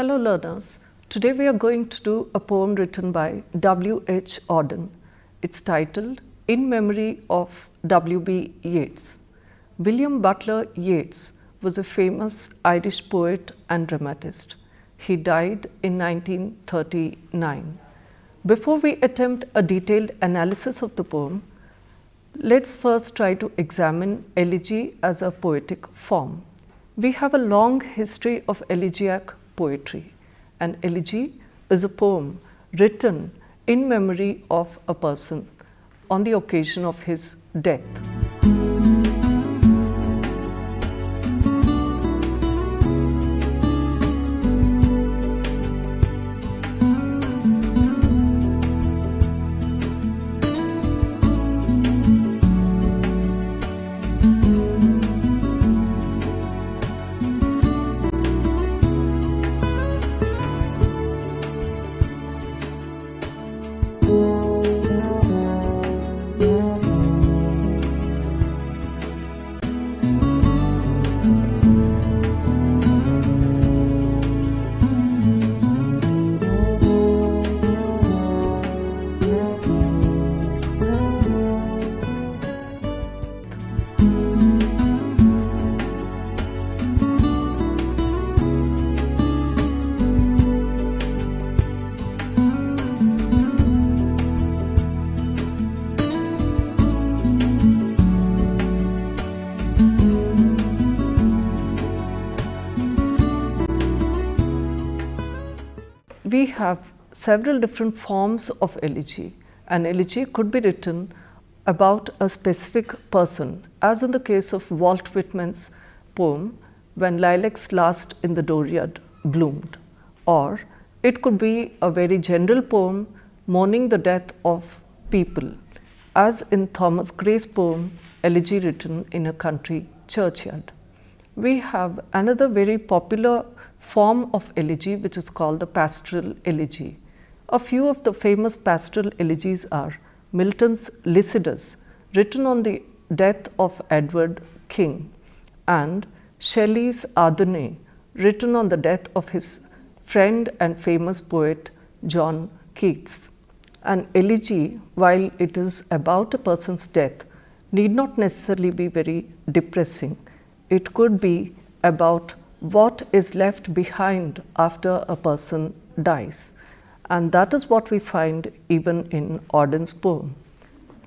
Hello learners, today we are going to do a poem written by W.H. Auden. It's titled In Memory of W.B. Yeats. William Butler Yeats was a famous Irish poet and dramatist. He died in 1939. Before we attempt a detailed analysis of the poem, let's first try to examine elegy as a poetic form. We have a long history of elegiac poetry. An elegy is a poem written in memory of a person on the occasion of his death. We have several different forms of elegy. An elegy could be written about a specific person, as in the case of Walt Whitman's poem, When Lilacs Last in the Dooryard Bloomed. Or it could be a very general poem mourning the death of people, as in Thomas Gray's poem, Elegy Written in a Country Churchyard. We have another very popular form of elegy which is called the pastoral elegy. A few of the famous pastoral elegies are Milton's Lycidas, written on the death of Edward King, and Shelley's Auden, written on the death of his friend and famous poet John Keats. An elegy, while it is about a person's death, need not necessarily be very depressing. It could be about what is left behind after a person dies. And that is what we find even in Auden's poem.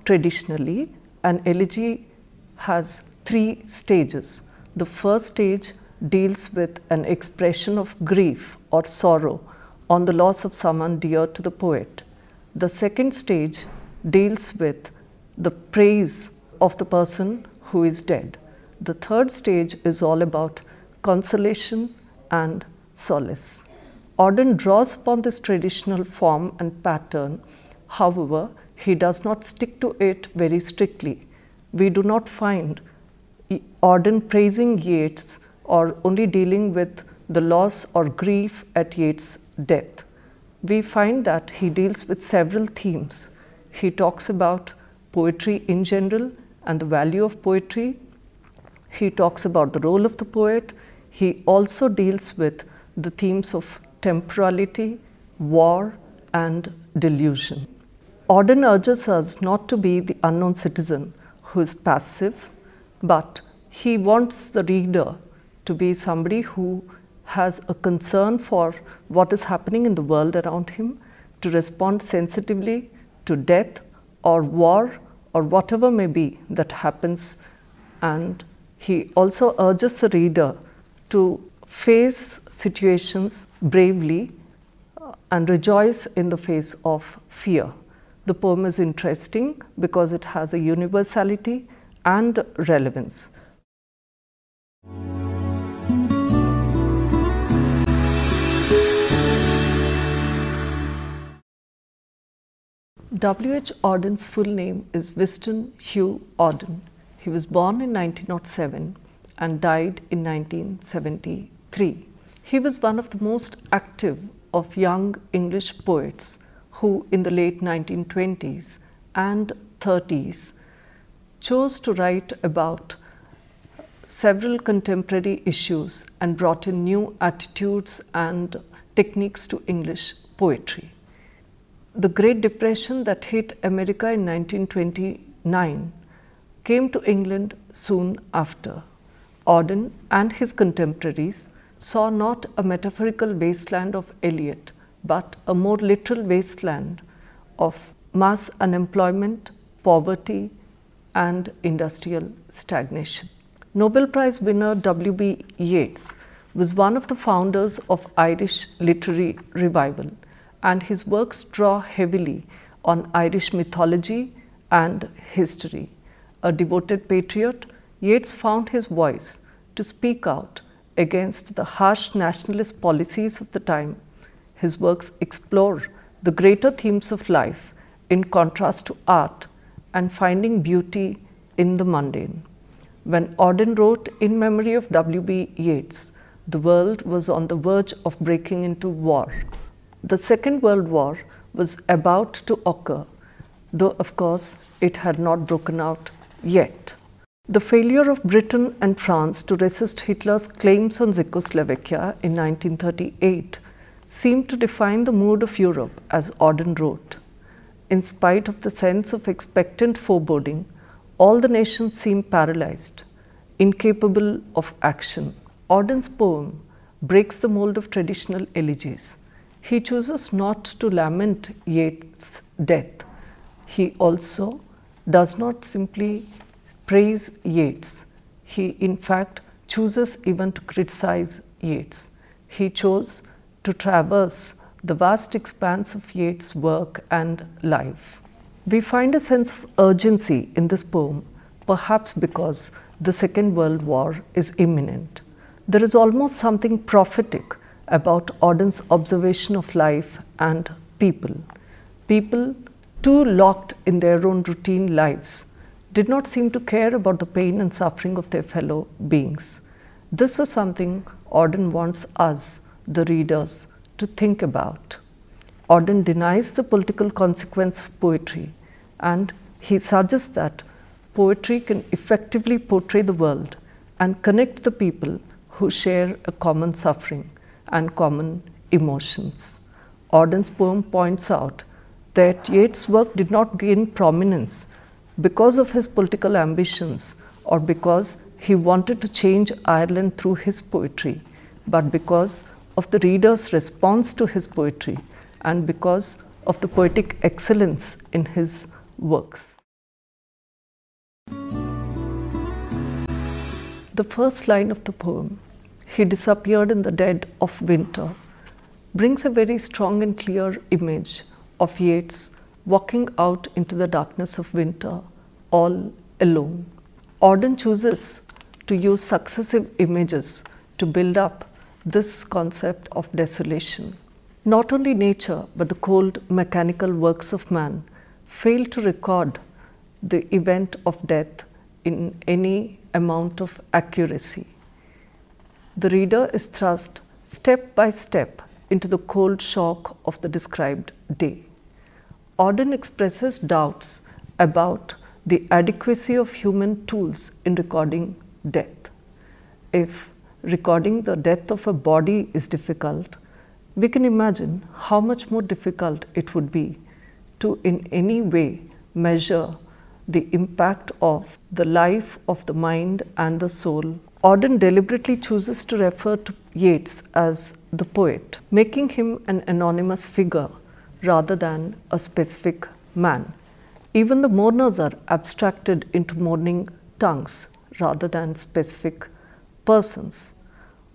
Traditionally, an elegy has three stages. The first stage deals with an expression of grief or sorrow on the loss of someone dear to the poet. The second stage deals with the praise of the person who is dead. The third stage is all about consolation and solace. Auden draws upon this traditional form and pattern. However, he does not stick to it very strictly. We do not find Auden praising Yeats or only dealing with the loss or grief at Yeats' death. We find that he deals with several themes. He talks about poetry in general and the value of poetry. He talks about the role of the poet. He also deals with the themes of temporality, war, and delusion. Auden urges us not to be the unknown citizen who is passive, but he wants the reader to be somebody who has a concern for what is happening in the world around him, to respond sensitively to death or war or whatever may be that happens. And he also urges the reader to face situations bravely and rejoice in the face of fear. The poem is interesting because it has a universality and relevance. W.H. Auden's full name is Wystan Hugh Auden. He was born in 1907 and died in 1973. He was one of the most active of young English poets who in the late 1920s and 30s chose to write about several contemporary issues and brought in new attitudes and techniques to English poetry. The Great Depression that hit America in 1929 came to England soon after. Auden and his contemporaries saw not a metaphorical wasteland of Eliot, but a more literal wasteland of mass unemployment, poverty, and industrial stagnation. Nobel Prize winner W.B. Yeats was one of the founders of Irish literary revival, and his works draw heavily on Irish mythology and history. A devoted patriot, Yeats found his voice to speak out against the harsh nationalist policies of the time. His works explore the greater themes of life in contrast to art and finding beauty in the mundane. When Auden wrote in memory of W.B. Yeats, the world was on the verge of breaking into war. The Second World War was about to occur, though of course it had not broken out yet. The failure of Britain and France to resist Hitler's claims on Czechoslovakia in 1938 seemed to define the mood of Europe, as Auden wrote. In spite of the sense of expectant foreboding, all the nations seemed paralyzed, incapable of action. Auden's poem breaks the mold of traditional elegies. He chooses not to lament Yeats' death. He also does not simply praise Yeats. He, in fact, chooses even to criticize Yeats. He chose to traverse the vast expanse of Yeats' work and life. We find a sense of urgency in this poem, perhaps because the Second World War is imminent. There is almost something prophetic about Auden's observation of life and people. People, too locked in their own routine lives, did not seem to care about the pain and suffering of their fellow beings. This is something Auden wants us, the readers, to think about. Auden denies the political consequence of poetry, and he suggests that poetry can effectively portray the world and connect the people who share a common suffering and common emotions. Auden's poem points out that Yeats' work did not gain prominence because of his political ambitions or because he wanted to change Ireland through his poetry, but because of the reader's response to his poetry and because of the poetic excellence in his works. The first line of the poem, "He disappeared in the dead of winter," brings a very strong and clear image of Yeats walking out into the darkness of winter, all alone. Auden chooses to use successive images to build up this concept of desolation. Not only nature, but the cold mechanical works of man fail to record the event of death in any amount of accuracy. The reader is thrust step by step into the cold shock of the described day. Auden expresses doubts about the adequacy of human tools in recording death. If recording the death of a body is difficult, we can imagine how much more difficult it would be to in any way measure the impact of the life of the mind and the soul. Auden deliberately chooses to refer to Yeats as the poet, making him an anonymous figure rather than a specific man. Even the mourners are abstracted into mourning tongues rather than specific persons.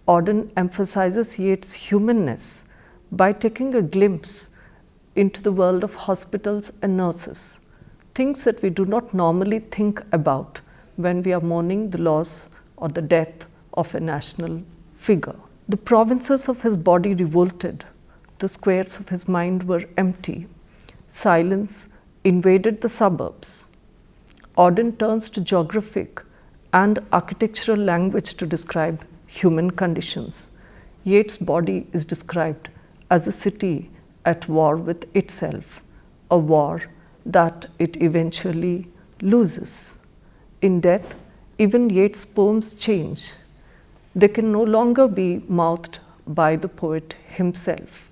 Auden emphasizes Yeats' humanness by taking a glimpse into the world of hospitals and nurses, things that we do not normally think about when we are mourning the loss or the death of a national figure. The provinces of his body revolted, the squares of his mind were empty, silence invaded the suburbs. Auden turns to geographic and architectural language to describe human conditions. Yeats' body is described as a city at war with itself, a war that it eventually loses. In death, even Yeats' poems change. They can no longer be mouthed by the poet himself.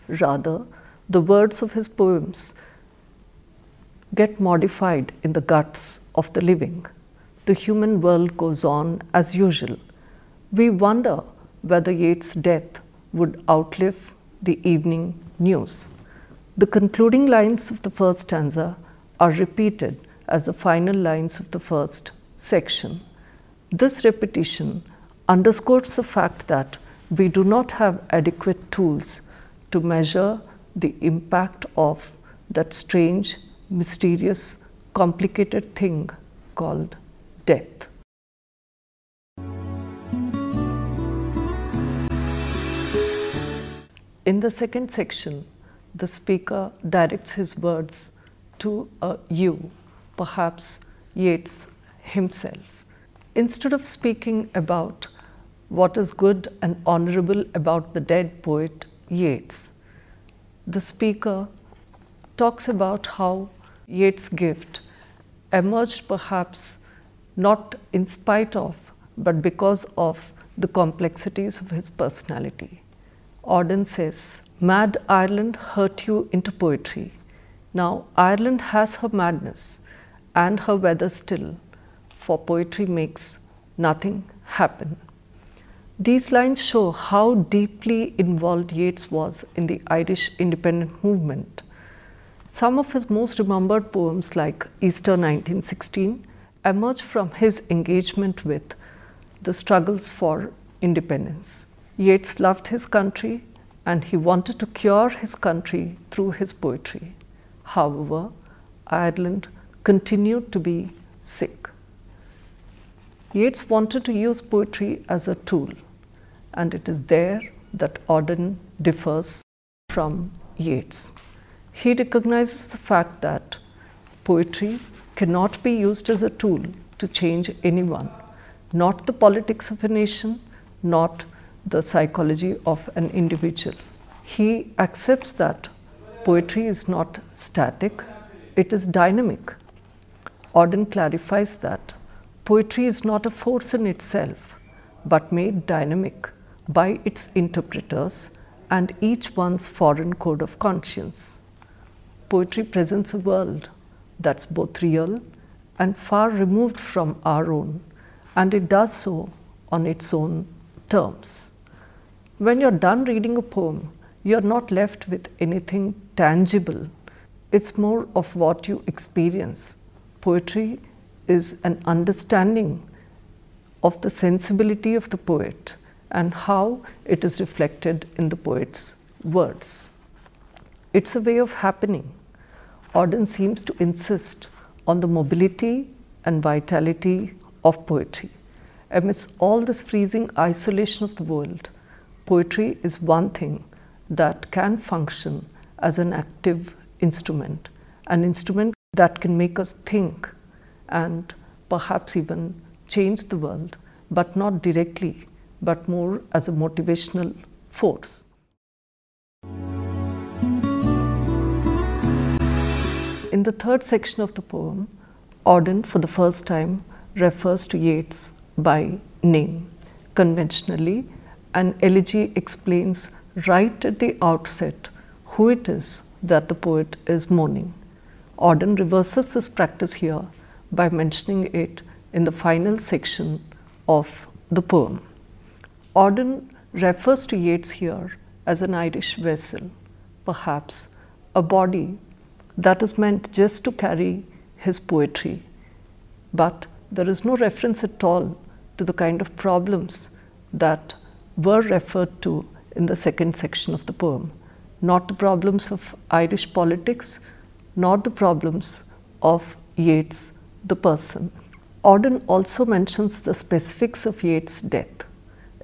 Rather, the words of his poems get modified in the guts of the living. The human world goes on as usual. We wonder whether Yeats' death would outlive the evening news. The concluding lines of the first stanza are repeated as the final lines of the first section. This repetition underscores the fact that we do not have adequate tools to measure the impact of that strange, mysterious, complicated thing called death. In the second section, the speaker directs his words to a you, perhaps Yeats himself. Instead of speaking about what is good and honorable about the dead poet Yeats, the speaker talks about how Yeats' gift emerged perhaps not in spite of, but because of the complexities of his personality. Auden says, "Mad Ireland hurt you into poetry. Now Ireland has her madness and her weather still, for poetry makes nothing happen." These lines show how deeply involved Yeats was in the Irish independent movement. Some of his most remembered poems, like Easter 1916, emerge from his engagement with the struggles for independence. Yeats loved his country and he wanted to cure his country through his poetry. However, Ireland continued to be sick. Yeats wanted to use poetry as a tool, and it is there that Auden differs from Yeats. He recognizes the fact that poetry cannot be used as a tool to change anyone, not the politics of a nation, not the psychology of an individual. He accepts that poetry is not static, it is dynamic. Auden clarifies that poetry is not a force in itself, but made dynamic by its interpreters and each one's foreign code of conscience. Poetry presents a world that's both real and far removed from our own, and it does so on its own terms. When you're done reading a poem, you're not left with anything tangible. It's more of what you experience. Poetry is an understanding of the sensibility of the poet and how it is reflected in the poet's words. It's a way of happening. Auden seems to insist on the mobility and vitality of poetry. Amidst all this freezing isolation of the world, poetry is one thing that can function as an active instrument, an instrument that can make us think and perhaps even change the world, but not directly, but more as a motivational force. In the third section of the poem, Auden for the first time refers to Yeats by name. Conventionally, an elegy explains right at the outset who it is that the poet is mourning. Auden reverses this practice here by mentioning it in the final section of the poem. Auden refers to Yeats here as an Irish vessel, perhaps a body that is meant just to carry his poetry, but there is no reference at all to the kind of problems that were referred to in the second section of the poem, not the problems of Irish politics, not the problems of Yeats the person. Auden also mentions the specifics of Yeats' death,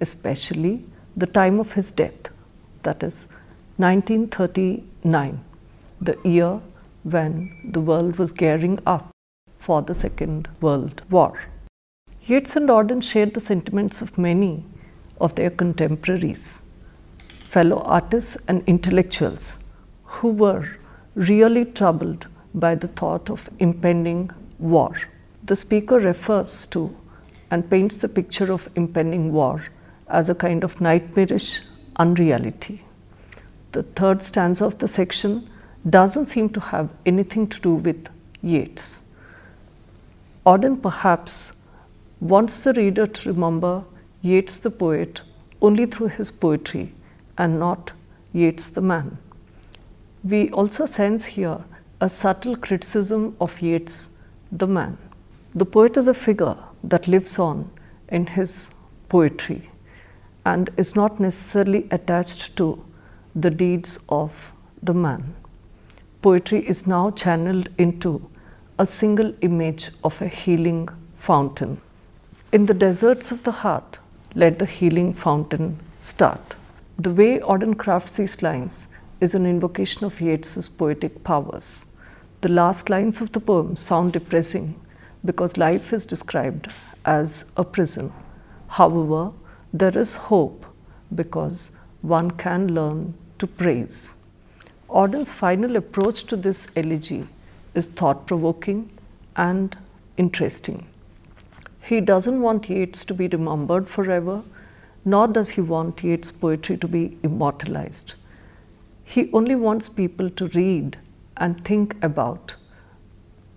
especially the time of his death, that is 1939, the year when the world was gearing up for the Second World War. Yeats and Auden shared the sentiments of many of their contemporaries, fellow artists and intellectuals who were really troubled by the thought of impending war. The speaker refers to and paints the picture of impending war as a kind of nightmarish unreality. The third stanza of the section doesn't seem to have anything to do with Yeats. Auden perhaps wants the reader to remember Yeats the poet only through his poetry and not Yeats the man. We also sense here a subtle criticism of Yeats the man. The poet is a figure that lives on in his poetry and is not necessarily attached to the deeds of the man. Poetry is now channeled into a single image of a healing fountain. In the deserts of the heart, let the healing fountain start. The way Auden crafts these lines is an invocation of Yeats's poetic powers. The last lines of the poem sound depressing because life is described as a prison. However, there is hope because one can learn to praise. Auden's final approach to this elegy is thought-provoking and interesting. He doesn't want Yeats to be remembered forever, nor does he want Yeats' poetry to be immortalized. He only wants people to read and think about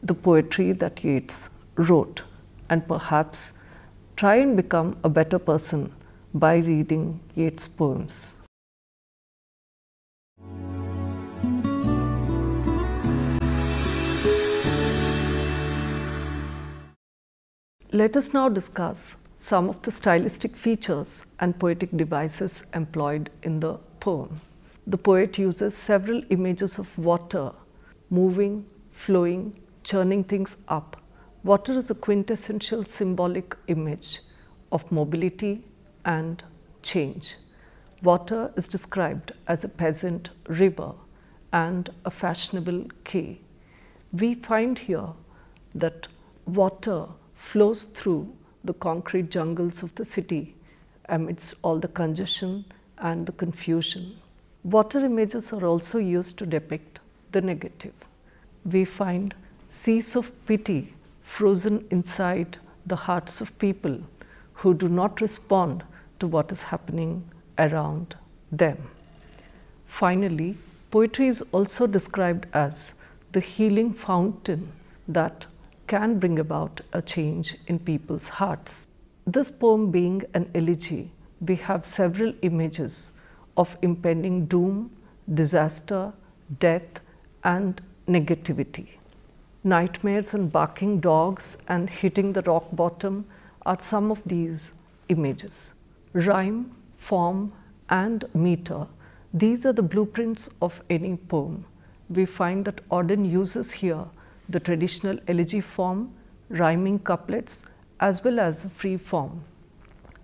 the poetry that Yeats wrote and perhaps try and become a better person by reading Yeats' poems. Let us now discuss some of the stylistic features and poetic devices employed in the poem. The poet uses several images of water, moving, flowing, churning things up. Water is a quintessential symbolic image of mobility and change. Water is described as a peasant river and a fashionable quay. We find here that water flows through the concrete jungles of the city amidst all the congestion and the confusion. Water images are also used to depict the negative. We find seas of pity frozen inside the hearts of people who do not respond to what is happening around them. Finally, poetry is also described as the healing fountain that can bring about a change in people's hearts. This poem being an elegy, we have several images of impending doom, disaster, death, and negativity. Nightmares and barking dogs and hitting the rock bottom are some of these images. Rhyme, form, and meter, these are the blueprints of any poem. We find that Auden uses here the traditional elegy form, rhyming couplets, as well as the free form.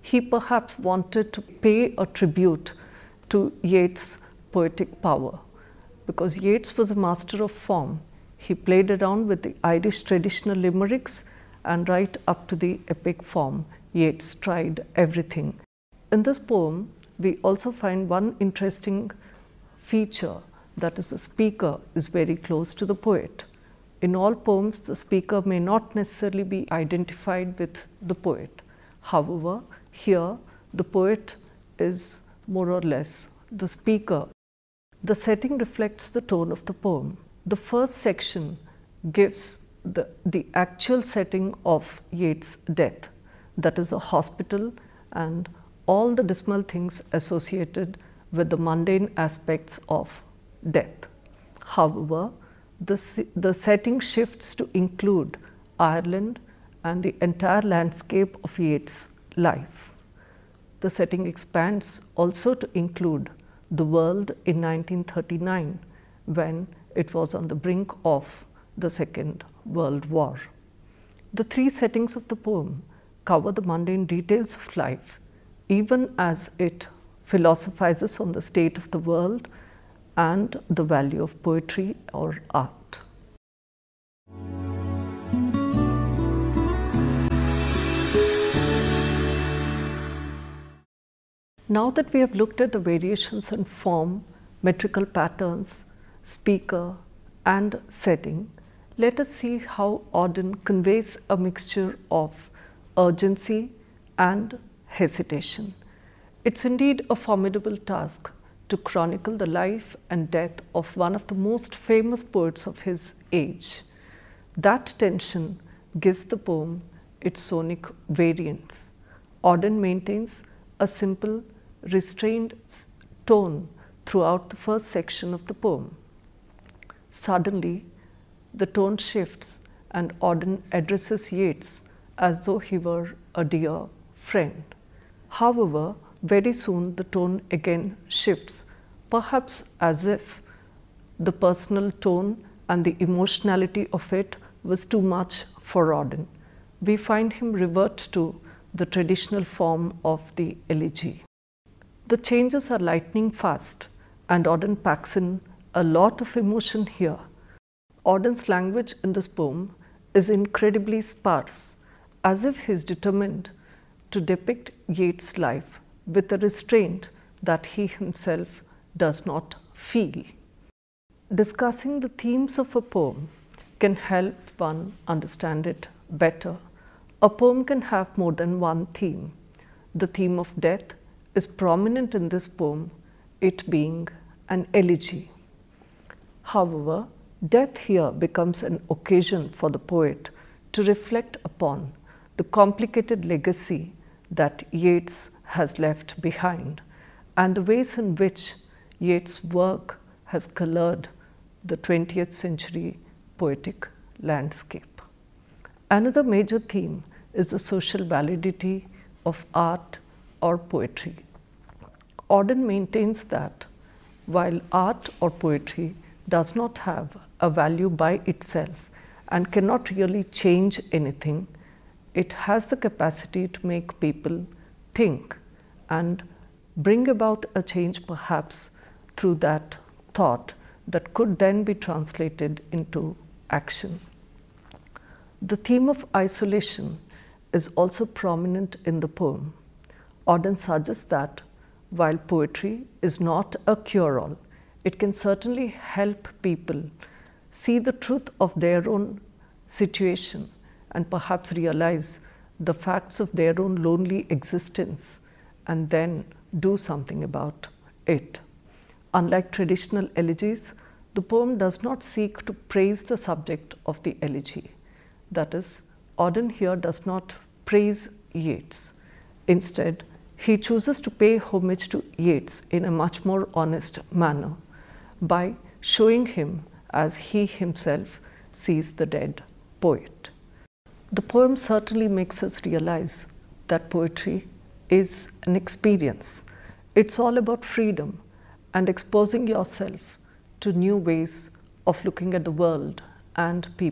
He perhaps wanted to pay a tribute to Yeats' poetic power. Because Yeats was a master of form, he played around with the Irish traditional limericks, and right up to the epic form, Yeats tried everything. In this poem, we also find one interesting feature, that is, the speaker is very close to the poet. In all poems, the speaker may not necessarily be identified with the poet. However, here the poet is more or less the speaker. The setting reflects the tone of the poem. The first section gives the actual setting of Yeats' death, that is a hospital and all the dismal things associated with the mundane aspects of death. However, the setting shifts to include Ireland and the entire landscape of Yeats' life. The setting expands also to include the world in 1939, when it was on the brink of the Second World War. The three settings of the poem cover the mundane details of life, even as it philosophizes on the state of the world and the value of poetry or art. Now that we have looked at the variations in form, metrical patterns, speaker, and setting, let us see how Auden conveys a mixture of urgency and hesitation. It's indeed a formidable task to chronicle the life and death of one of the most famous poets of his age. That tension gives the poem its sonic variance. Auden maintains a simple, restrained tone throughout the first section of the poem. Suddenly, the tone shifts and Auden addresses Yeats as though he were a dear friend. However, very soon the tone again shifts, perhaps as if the personal tone and the emotionality of it was too much for Auden. We find him revert to the traditional form of the elegy. The changes are lightning fast, and Auden packs in a lot of emotion here. Auden's language in this poem is incredibly sparse, as if he is determined to depict Yeats' life with a restraint that he himself does not feel. Discussing the themes of a poem can help one understand it better. A poem can have more than one theme. The theme of death is prominent in this poem, it being an elegy. However, death here becomes an occasion for the poet to reflect upon the complicated legacy that Yeats has left behind and the ways in which Yeats' work has colored the 20th century poetic landscape. Another major theme is the social validity of art or poetry. Auden maintains that while art or poetry does not have a value by itself and cannot really change anything, it has the capacity to make people think and bring about a change, perhaps through that thought that could then be translated into action. The theme of isolation is also prominent in the poem. Auden suggests that while poetry is not a cure-all, it can certainly help people see the truth of their own situation and perhaps realize the facts of their own lonely existence and then do something about it. Unlike traditional elegies, the poem does not seek to praise the subject of the elegy. That is, Auden here does not praise Yeats. Instead, he chooses to pay homage to Yeats in a much more honest manner by showing him as he himself sees the dead poet. The poem certainly makes us realize that poetry is an experience. It's all about freedom and exposing yourself to new ways of looking at the world and people.